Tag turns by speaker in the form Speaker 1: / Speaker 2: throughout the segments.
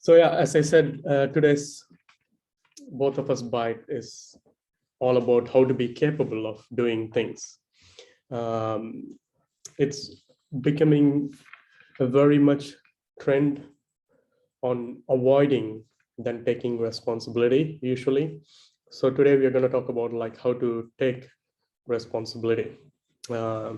Speaker 1: So yeah, as I said, today's Both of Us Byte is all about how to be capable of doing things. It's becoming a very much trend on avoiding than taking responsibility usually. So today we are going to talk about like how to take responsibility. So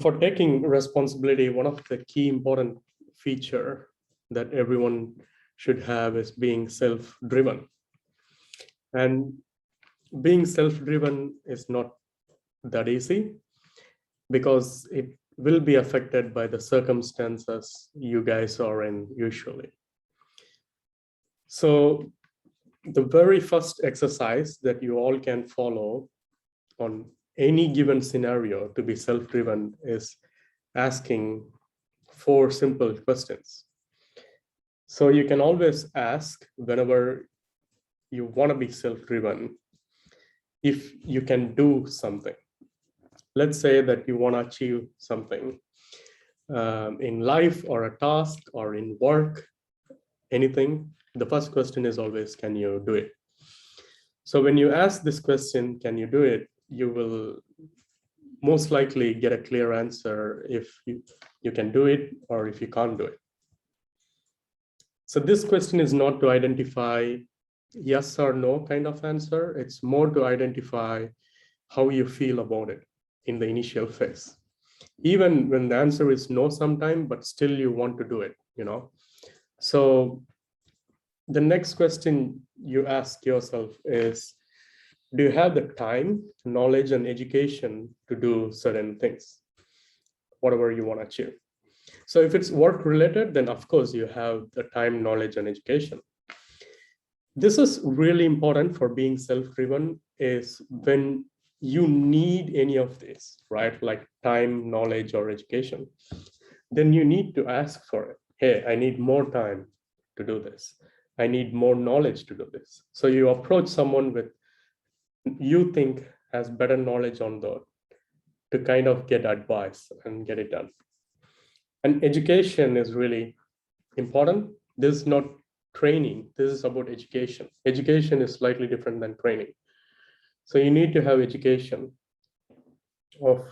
Speaker 1: for taking responsibility, one of the key important feature that everyone should have is being self-driven. And being self-driven is not that easy because it will be affected by the circumstances you guys are in usually. So the very first exercise that you all can follow on any given scenario to be self-driven is asking 4 simple questions. So you can always ask whenever you want to be self-driven, if you can do something. Let's say that you want to achieve something in life or a task or in work, anything. The first question is always, can you do it? So when you ask this question, can you do it? You will most likely get a clear answer if you can do it or if you can't do it. So this question is not to identify yes or no kind of answer. It's more to identify how you feel about it in the initial phase. Even when the answer is no sometime, but still you want to do it, you know. So the next question you ask yourself is, do you have the time, knowledge, and education to do certain things, whatever you want to achieve? So if it's work related, then of course you have the time, knowledge, and education. This is really important for being self-driven, is when you need any of this, right? Like time, knowledge, or education, then you need to ask for it. Hey, I need more time to do this. I need more knowledge to do this. So you approach someone with you think has better knowledge on that to kind of get advice and get it done. And education is really important. This is not training. This is about education. Education is slightly different than training. So you need to have education of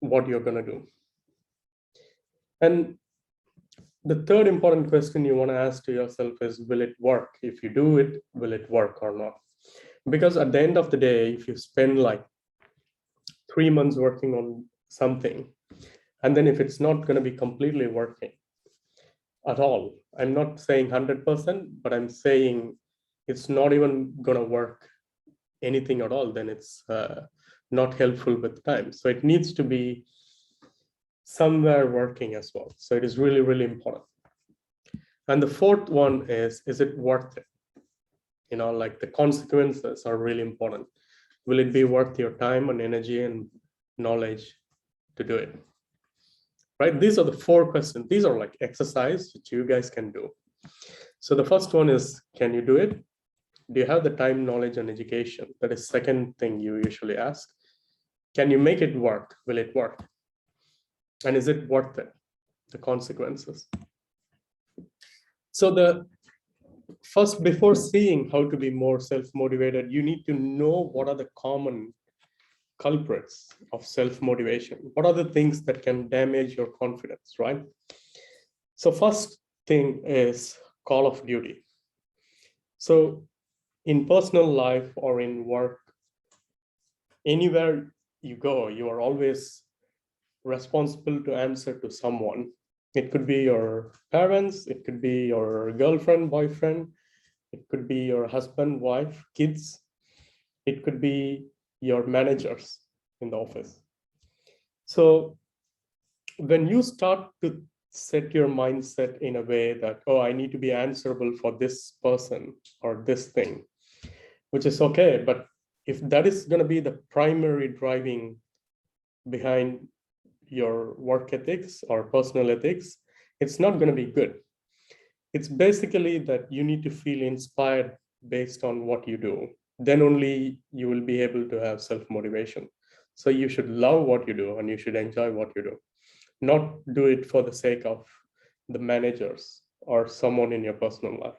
Speaker 1: what you're going to do. And the third important question you want to ask to yourself is, will it work? If you do it, will it work or not? Because at the end of the day, if you spend like 3 months working on something, and then if it's not going to be completely working at all, I'm not saying 100%, but I'm saying it's not even going to work anything at all, then it's not helpful with time. So it needs to be somewhere working as well. So it is really, really important. And the fourth one is it worth it? You know, like the consequences are really important. Will it be worth your time and energy and knowledge to do it? Right? These are the 4 questions. These are like exercise that you guys can do. So the first one is, can you do it? Do you have the time, knowledge, and education? That is second thing you usually ask. Can you make it work? Will it work? And is it worth it? The consequences. So the first, before seeing how to be more self-motivated, you need to know what are the common culprits of self-motivation. What are the things that can damage your confidence, right? So first thing is call of duty. So in personal life or in work, anywhere you go, you are always responsible to answer to someone. It could be your parents, it could be your girlfriend, boyfriend, it could be your husband, wife, kids, it could be your managers in the office. So when you start to set your mindset in a way that, oh, I need to be answerable for this person or this thing, which is okay, but if that is going to be the primary driving behind your work ethics or personal ethics, it's not going to be good. It's basically that you need to feel inspired based on what you do. Then only you will be able to have self-motivation. So you should love what you do and you should enjoy what you do. Not do it for the sake of the managers or someone in your personal life.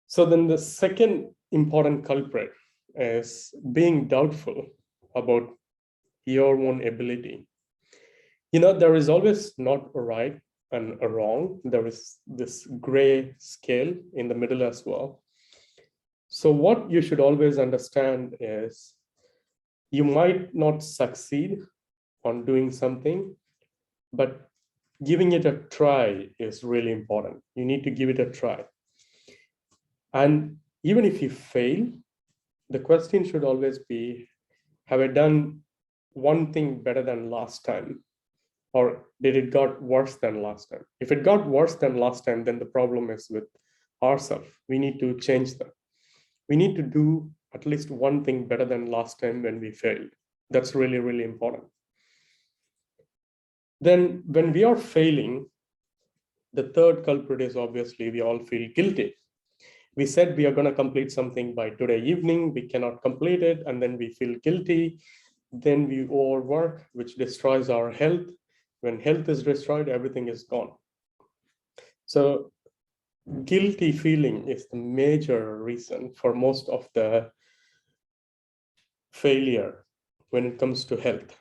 Speaker 1: So then the second important culprit is being doubtful about your own ability. There is always not a right and a wrong. There is this gray scale in the middle as well. So what you should always understand is you might not succeed on doing something, but giving it a try is really important. You need to give it a try. And even if you fail, the question should always be, have I done one thing better than last time? Or did it got worse than last time? If it got worse than last time, then the problem is with ourselves. We need to change that. We need to do at least one thing better than last time when we failed. That's really, really important. Then when we are failing, the third culprit is obviously we all feel guilty. We said we are going to complete something by today evening, we cannot complete it, and then we feel guilty. Then we overwork, which destroys our health. When health is destroyed, everything is gone. So guilty feeling is the major reason for most of the failure when it comes to health.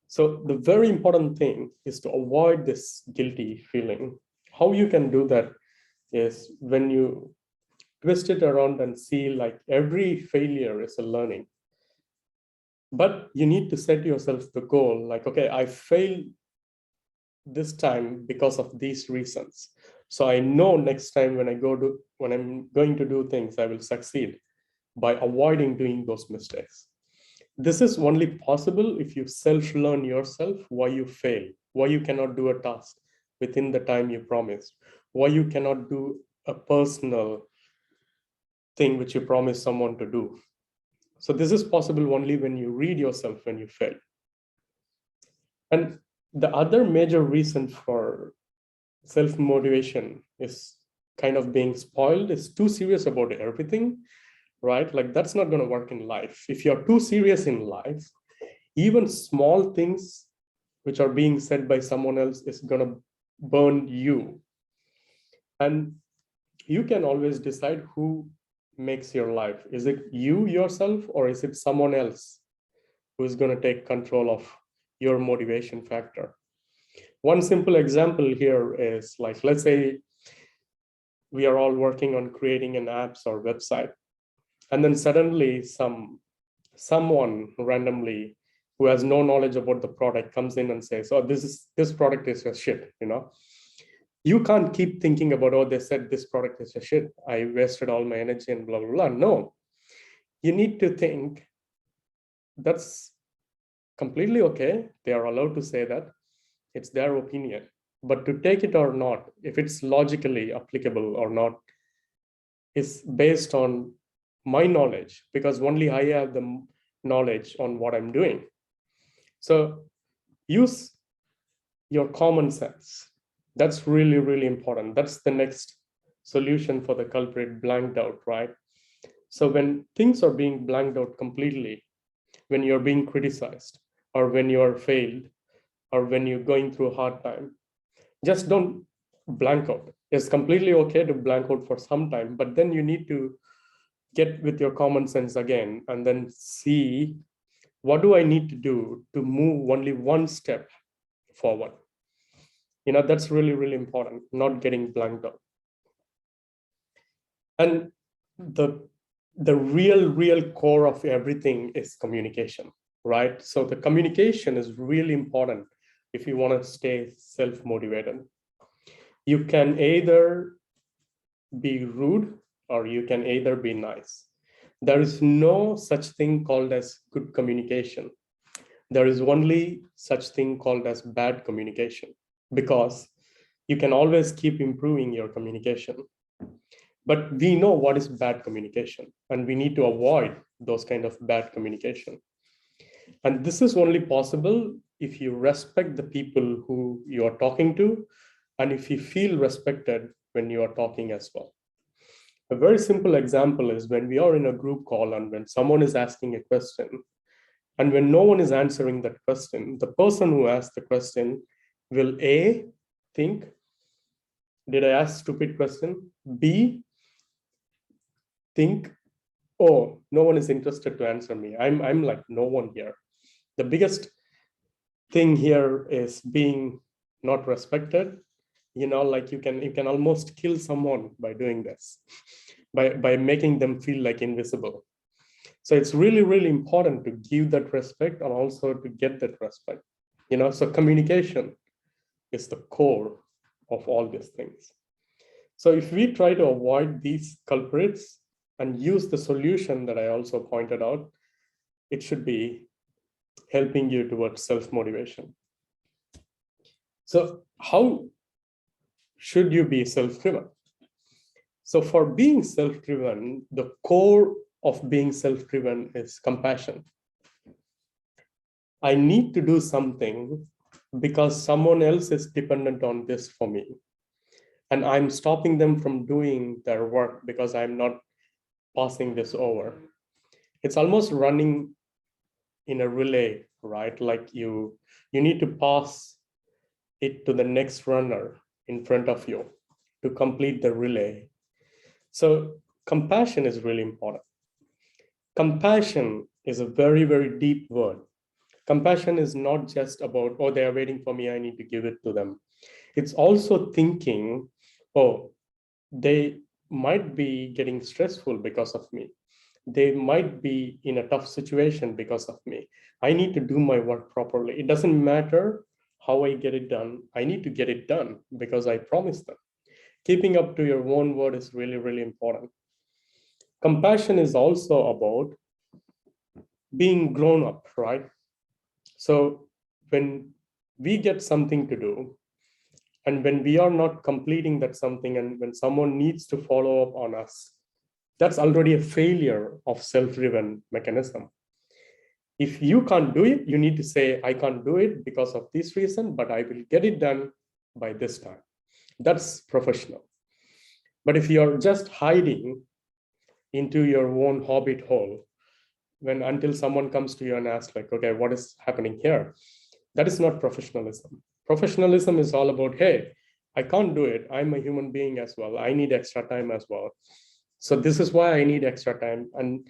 Speaker 1: So the very important thing is to avoid this guilty feeling. How you can do that is when you twist it around and see like every failure is a learning. But you need to set yourself the goal, like, okay, I failed this time because of these reasons. So I know next time when I'm going to do things, I will succeed by avoiding doing those mistakes. This is only possible if you self-learn yourself why you fail, why you cannot do a task within the time you promised, why you cannot do a personal thing which you promised someone to do. So this is possible only when you read yourself when you fail. And the other major reason for self-motivation is kind of being spoiled, is too serious about everything, right? Like that's not going to work in life. If you're too serious in life, even small things which are being said by someone else is going to burn you. And you can always decide who makes your life. Is it you yourself, or is it someone else who is going to take control of your motivation factor? One simple example here is like, let's say we are all working on creating an apps or website, and then suddenly someone randomly who has no knowledge about the product comes in and says, oh, this product is a shit. You can't keep thinking about, oh, they said this product is a shit, I wasted all my energy and blah blah blah. No, you need to think that's completely okay. They are allowed to say that. It's their opinion. But to take it or not, if it's logically applicable or not, is based on my knowledge, because only I have the knowledge on what I'm doing. So use your common sense. That's really, really important. That's the next solution for the culprit blanked out, right? So when things are being blanked out completely, when you're being criticized, or when you're failed, or when you're going through a hard time, just don't blank out. It's completely okay to blank out for some time, but then you need to get with your common sense again and then see, what do I need to do to move only one step forward? That's really, really important, not getting blanked out. And the real core of everything is communication, right? So the communication is really important if you want to stay self-motivated. You can either be rude or you can either be nice. There is no such thing called as good communication. There is only such thing called as bad communication, because you can always keep improving your communication. But we know what is bad communication, and we need to avoid those kind of bad communication. And this is only possible if you respect the people who you are talking to, and if you feel respected when you are talking as well. A very simple example is when we are in a group call and when someone is asking a question, and when no one is answering that question, the person who asked the question will A, think, did I ask stupid question? B, think, oh, no one is interested to answer me. I'm like no one here. The biggest thing here is being not respected. Like you can almost kill someone by doing this, by making them feel like invisible. So it's really, really important to give that respect and also to get that respect. So communication is the core of all these things. So if we try to avoid these culprits and use the solution that I also pointed out, it should be helping you towards self-motivation. So how should you be self-driven? So for being self-driven, the core of being self-driven is compassion. I need to do something because someone else is dependent on this for me. And I'm stopping them from doing their work because I'm not passing this over. It's almost running in a relay, right? Like you need to pass it to the next runner in front of you to complete the relay. So compassion is really important. Compassion is a very, very deep word. Compassion is not just about, oh, they are waiting for me, I need to give it to them. It's also thinking, oh, they might be getting stressful because of me. They might be in a tough situation because of me. I need to do my work properly. It doesn't matter how I get it done. I need to get it done because I promised them. Keeping up to your own word is really, really important. Compassion is also about being grown up, right? So when we get something to do, and when we are not completing that something, and when someone needs to follow up on us, that's already a failure of self-driven mechanism. If you can't do it, you need to say, I can't do it because of this reason, but I will get it done by this time. That's professional. But if you're just hiding into your own hobbit hole, until someone comes to you and asks, like, okay, what is happening here? That is not professionalism. Professionalism is all about, hey, I can't do it. I'm a human being as well. I need extra time as well. So this is why I need extra time. And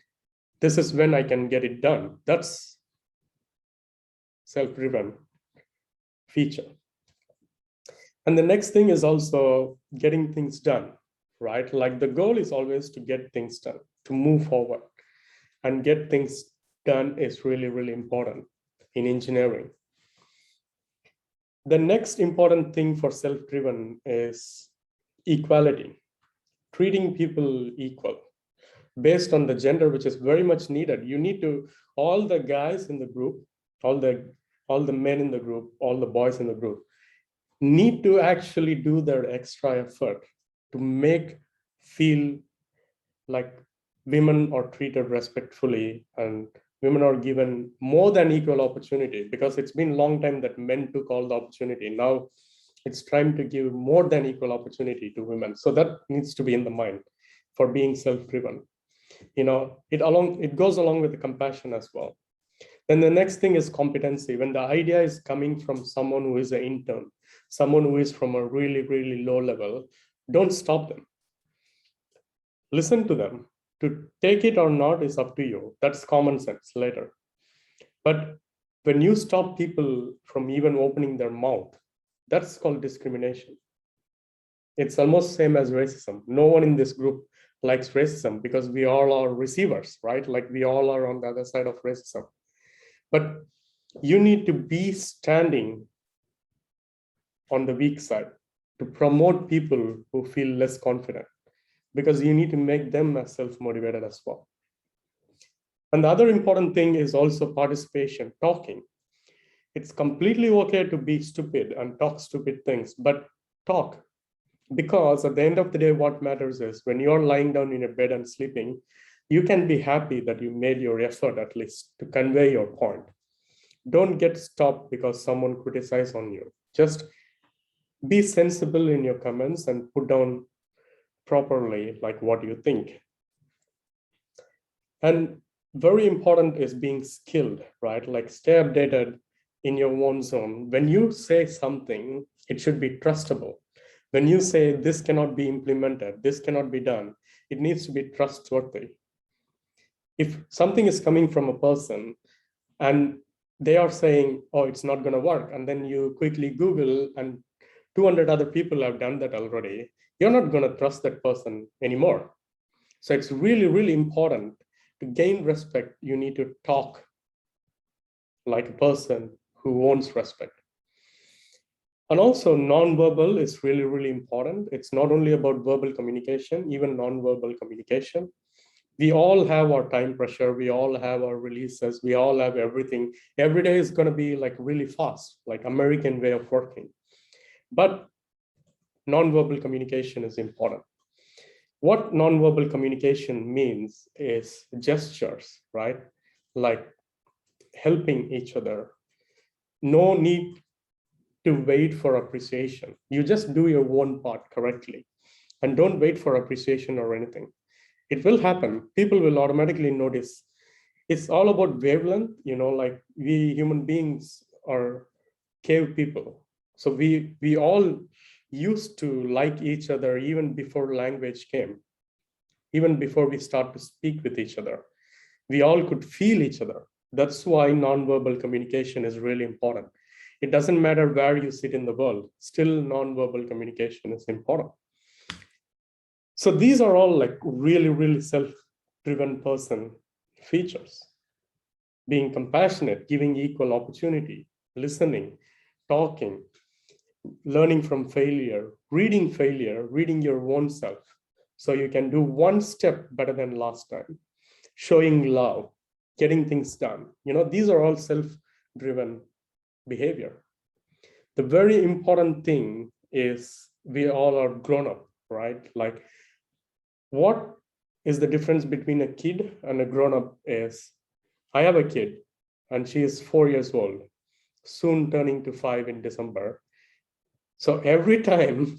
Speaker 1: this is when I can get it done. That's self-driven feature. And the next thing is also getting things done, right? Like the goal is always to get things done, to move forward. And get things done is really, really important in engineering. The next important thing for self-driven is equality, treating people equal based on the gender, which is very much needed. You need to, all the guys in the group, all the men in the group, all the boys in the group need to actually do their extra effort to make feel like women are treated respectfully and women are given more than equal opportunity, because it's been a long time that men took all the opportunity. Now it's time to give more than equal opportunity to women. So that needs to be in the mind for being self-driven. It goes along with the compassion as well. Then the next thing is competency. When the idea is coming from someone who is an intern, someone who is from a really, really low level, don't stop them. Listen to them. To take it or not is up to you. That's common sense later. But when you stop people from even opening their mouth, that's called discrimination. It's almost same as racism. No one in this group likes racism because we all are receivers, right? Like we all are on the other side of racism. But you need to be standing on the weak side to promote people who feel less confident, because you need to make them as self-motivated as well. And the other important thing is also participation, talking. It's completely okay to be stupid and talk stupid things, but talk. Because at the end of the day, what matters is when you're lying down in a bed and sleeping, you can be happy that you made your effort at least to convey your point. Don't get stopped because someone criticized on you. Just be sensible in your comments and put down properly like what you think. And very important is being skilled, right? Like stay updated in your own zone. When you say something, it should be trustable. When you say this cannot be implemented, this cannot be done, it needs to be trustworthy. If something is coming from a person and they are saying, oh, it's not going to work, and then you quickly Google and 200 other people have done that already, you're not going to trust that person anymore. So it's really, really important to gain respect. You need to talk like a person who wants respect. And also non-verbal is really, really important. It's not only about verbal communication, even non-verbal communication. We all have our time pressure. We all have our releases. We all have everything. Every day is going to be like really fast, like American way of working. But non-verbal communication is important. What non-verbal communication means is gestures, right? Like helping each other. No need to wait for appreciation. You just do your own part correctly and don't wait for appreciation or anything. It will happen. People will automatically notice. It's all about wavelength, like we human beings are cave people. So we all used to like each other even before language came, even before we start to speak with each other. We all could feel each other. That's why nonverbal communication is really important. It doesn't matter where you sit in the world, still nonverbal communication is important. So these are all like really, really self-driven person features. Being compassionate, giving equal opportunity, listening, talking, learning from failure, reading your own self. So you can do one step better than last time, showing love, getting things done. These are all self-driven behavior. The very important thing is we all are grown up, right? Like what is the difference between a kid and a grown up is I have a kid and she is 4 years old, soon turning to 5 in December. So every time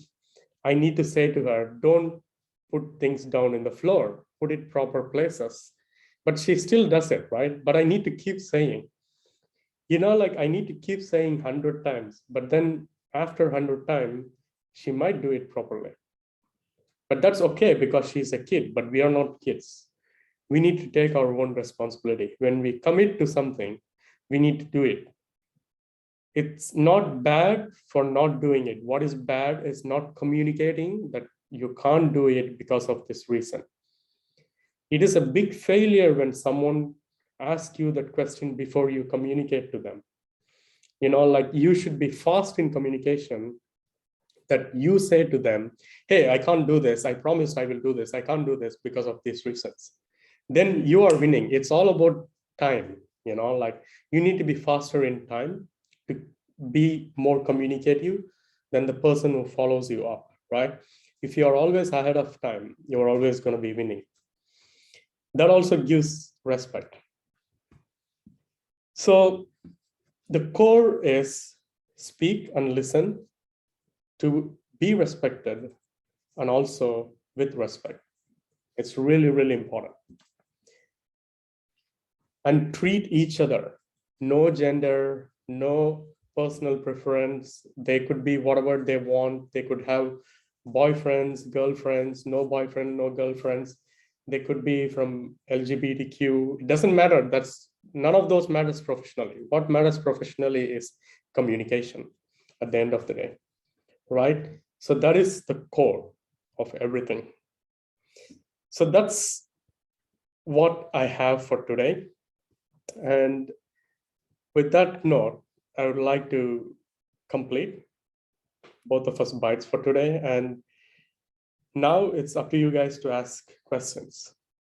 Speaker 1: I need to say to her, don't put things down in the floor, put it proper places. But she still does it, right? But I need to keep saying, like I need to keep saying 100 times, but then after 100 times, she might do it properly. But that's okay because she's a kid, but we are not kids. We need to take our own responsibility. When we commit to something, we need to do it. It's not bad for not doing it. What is bad is not communicating that you can't do it because of this reason. It is a big failure when someone asks you that question before you communicate to them. Like you should be fast in communication, that you say to them, hey, I can't do this. I promised I will do this. I can't do this because of these reasons. Then you are winning. It's all about time. Like you need to be faster in time to be more communicative than the person who follows you up, right? If you are always ahead of time, you're always going to be winning. That also gives respect. So the core is speak and listen to be respected and also with respect. It's really, really important. And treat each other. No gender, no personal preference. They could be whatever they want. They could have boyfriends, girlfriends, no boyfriend, no girlfriends. They could be from LGBTQ. It doesn't matter. None of those matters professionally. What matters professionally is communication at the end of the day, right? So that is the core of everything. So that's what I have for today. And with that note, I would like to complete both of us bites for today. And now it's up to you guys to ask questions.